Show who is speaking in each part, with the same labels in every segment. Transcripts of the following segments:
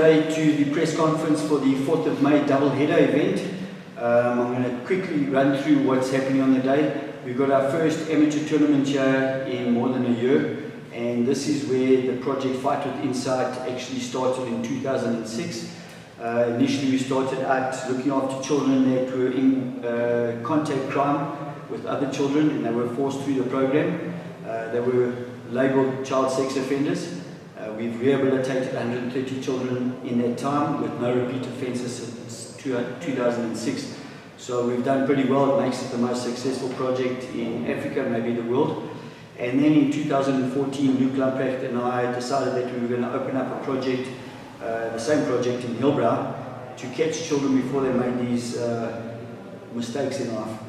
Speaker 1: today to the press conference for the 4th of May double-header event. I'm going to quickly run through what's happening on the day. We've got our first amateur tournament here in more than a year, and this is where the project Fight with Insight actually started in 2006. Initially we started out looking after children that were in contact crime with other children, and they were forced through the program. They were labelled child sex offenders. We've rehabilitated 130 children in that time with no repeat offences since 2006. So we've done pretty well. It makes it the most successful project in Africa, maybe the world. And then in 2014, Luke Lamprecht and I decided that we were going to open up a project, the same project in Hillbrow, to catch children before they made these mistakes in life.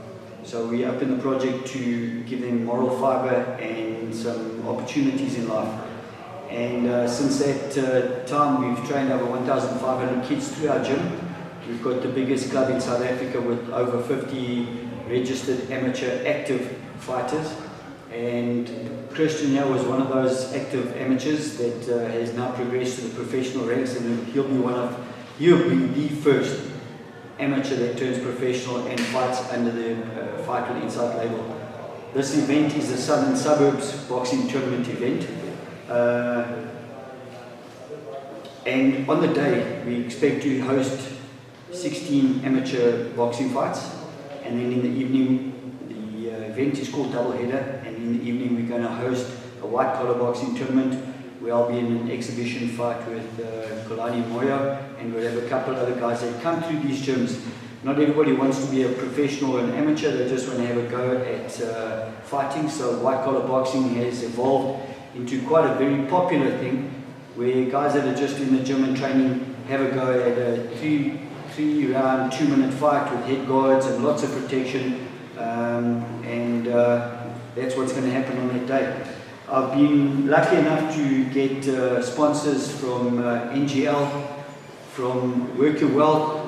Speaker 1: So we opened the project to give them moral fibre and some opportunities in life. And since that time, we've trained over 1,500 kids through our gym. We've got the biggest club in South Africa with over 50 registered amateur active fighters. And Christian here was one of those active amateurs that has now progressed to the professional ranks, and he'll be the first amateur that turns professional and fights under the Fight with Insight label. This event is the Southern Suburbs Boxing Tournament event. And on the day, we expect to host 16 amateur boxing fights, and then in the evening, the event is called Double Header, and in the evening we're going to host a white collar boxing tournament where I'll be in an exhibition fight with Kolani Moyo, and we'll have a couple of other guys that come through these gyms. Not everybody wants to be a professional or an amateur, they just want to have a go at fighting. So white collar boxing has evolved into quite a very popular thing, where guys that are just in the gym and training have a go at a three-round, 2-minute fight with head guards and lots of protection, and that's what's going to happen on that day. I've been lucky enough to get sponsors from NGL, from Work Your Wealth,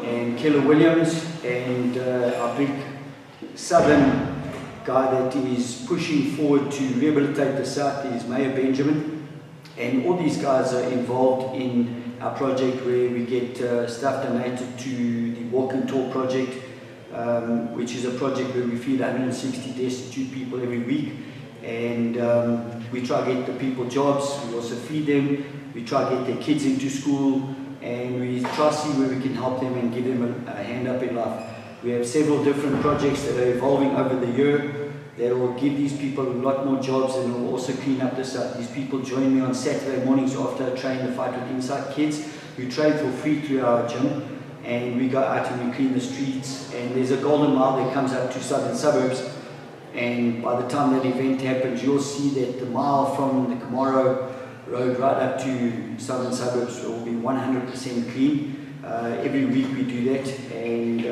Speaker 1: and Keller Williams, and our big Southern guy that is pushing forward to rehabilitate the South is Mayor Benjamin. And all these guys are involved in our project where we get stuff donated to the Walk and Talk project, which is a project where we feed 160 destitute people every week. And we try to get the people jobs, we also feed them, we try to get their kids into school, and we try to see where we can help them and give them a hand up in life. We have several different projects that are evolving over the year that will give these people a lot more jobs, and will also clean up the South. These people join me on Saturday mornings after I train the Fight with Insight kids. We train for free through our gym, and we go out and we clean the streets. And there's a golden mile that comes up to Southern Suburbs, and by the time that event happens, you'll see that the mile from the Camaro Road right up to Southern Suburbs will be 100% clean. Every week we do that, and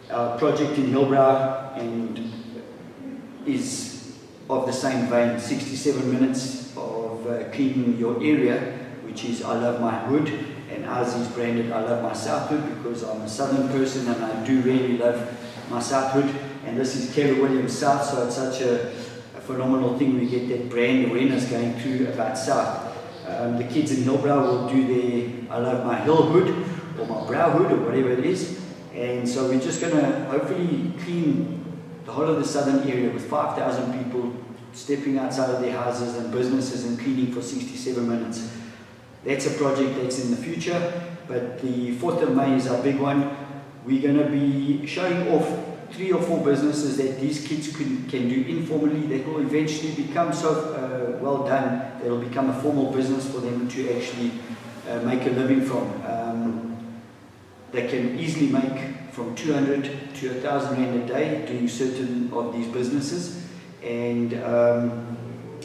Speaker 1: our project in Hillbrow is of the same vein, 67 minutes of cleaning your area, which is I Love My Hood, and ours is branded I Love My South Hood because I'm a Southern person and I do really love my South Hood. And this is Keller Williams South, so it's such a phenomenal thing. We get that brand awareness going through about South. The kids in Hillbrow will do their I Love My Hill Hood or my Brow Hood or whatever it is. And so we're just going to hopefully clean the whole of the southern area with 5,000 people stepping outside of their houses and businesses and cleaning for 67 minutes. That's a project that's in the future, but the 4th of May is our big one. We're going to be showing off 3 or 4 businesses that these kids can do informally that will eventually become so well done that it'll become a formal business for them to actually make a living from. They can easily make from 200 to 1,000 rand a day doing certain of these businesses, and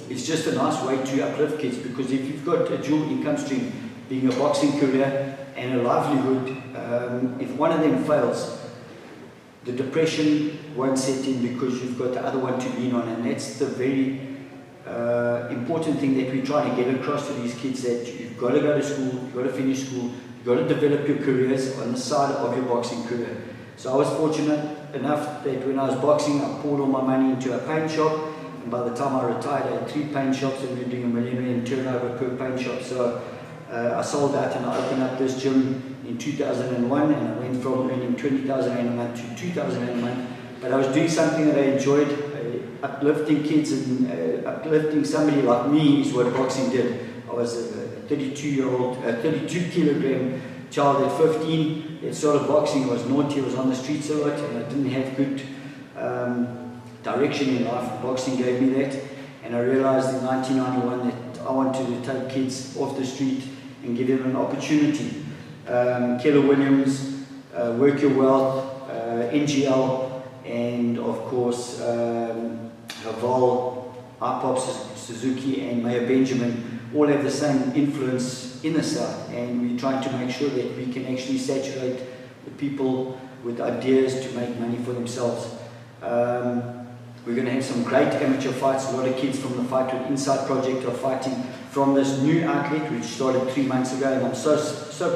Speaker 1: it's just a nice way to uplift kids, because if you've got a dual income stream, being a boxing career and a livelihood, if one of them fails, the depression won't set in because you've got the other one to lean on. And that's the very important thing that we try to get across to these kids, that you've got to go to school, you've got to finish school, you've got to develop your careers on the side of your boxing career. So I was fortunate enough that when I was boxing, I poured all my money into a paint shop, and by the time I retired I had 3 paint shops, and we were doing $1 million turnover per paint shop. So I sold out and I opened up this gym in 2001, and I went from earning 20,000 a month to 2,000 a month. But I was doing something that I enjoyed, uplifting kids and uplifting somebody like me is what boxing did. I was a 32 kilogram child at 15 that started boxing. I was naughty, I was on the streets a lot, and I didn't have good direction in life. Boxing gave me that, and I realized in 1991 that I wanted to take kids off the street and give them an opportunity. Keller Williams, Work Your Wealth, NGL, and of course Haval, IPOP, Suzuki, and Mayor Benjamin all have the same influence in the South, and we're trying to make sure that we can actually saturate the people with ideas to make money for themselves. We're going to have some great amateur fights. A lot of kids from the Fight With Insight project are fighting from this new outlet which started 3 months ago, and I'm so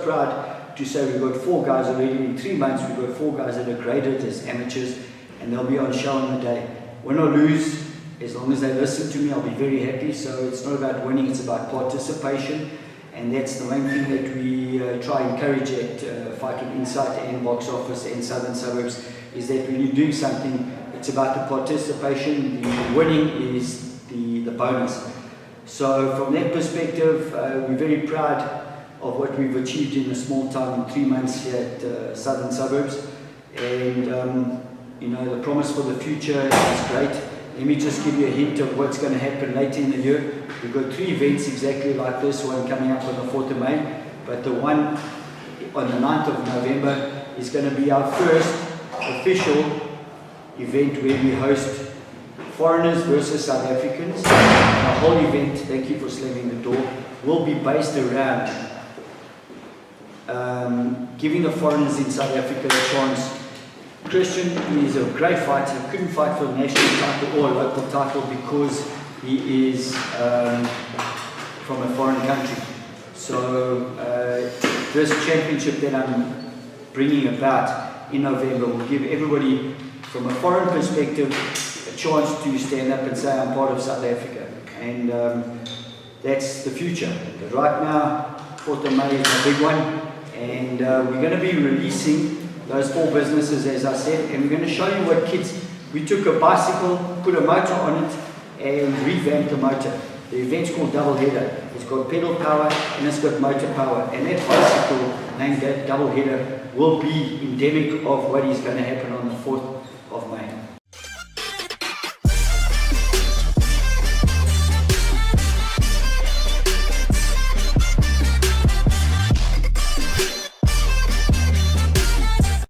Speaker 1: proud to say we've got 4 guys already. In 3 months we've got 4 guys that are graded as amateurs, and they'll be on show on the day. Win or lose, as long as they listen to me, I'll be very happy. So it's not about winning, it's about participation, and that's the main thing that we try and encourage at Fight With Insight and Box Office and Southern Suburbs, is that when you're doing something, it's about the participation. The winning is the bonus. So from that perspective, we're very proud of what we've achieved in a small time in 3 months here at Southern Suburbs, and you know, the promise for the future is great. Let me just give you a hint of what's going to happen later in the year. We've got 3 events exactly like this one coming up on the 4th of May, but the one on the 9th of November is going to be our first official event where we host foreigners versus South Africans. The whole event, thank you for slamming the door, will be based around giving the foreigners in South Africa a chance. Christian is a great fighter. He couldn't fight for the national title or a local title because he is from a foreign country. So this championship that I'm bringing about in November will give everybody from a foreign perspective a chance to stand up and say, I'm part of South Africa. And that's the future. But right now, 4th of May is a big one, and we're going to be releasing those 4 businesses, as I said, and we're going to show you what kids. We took a bicycle, put a motor on it, and revamped the motor. The event's called Double Header. It's got pedal power and it's got motor power, and that bicycle named Double Header will be endemic of what is going to happen on the 4th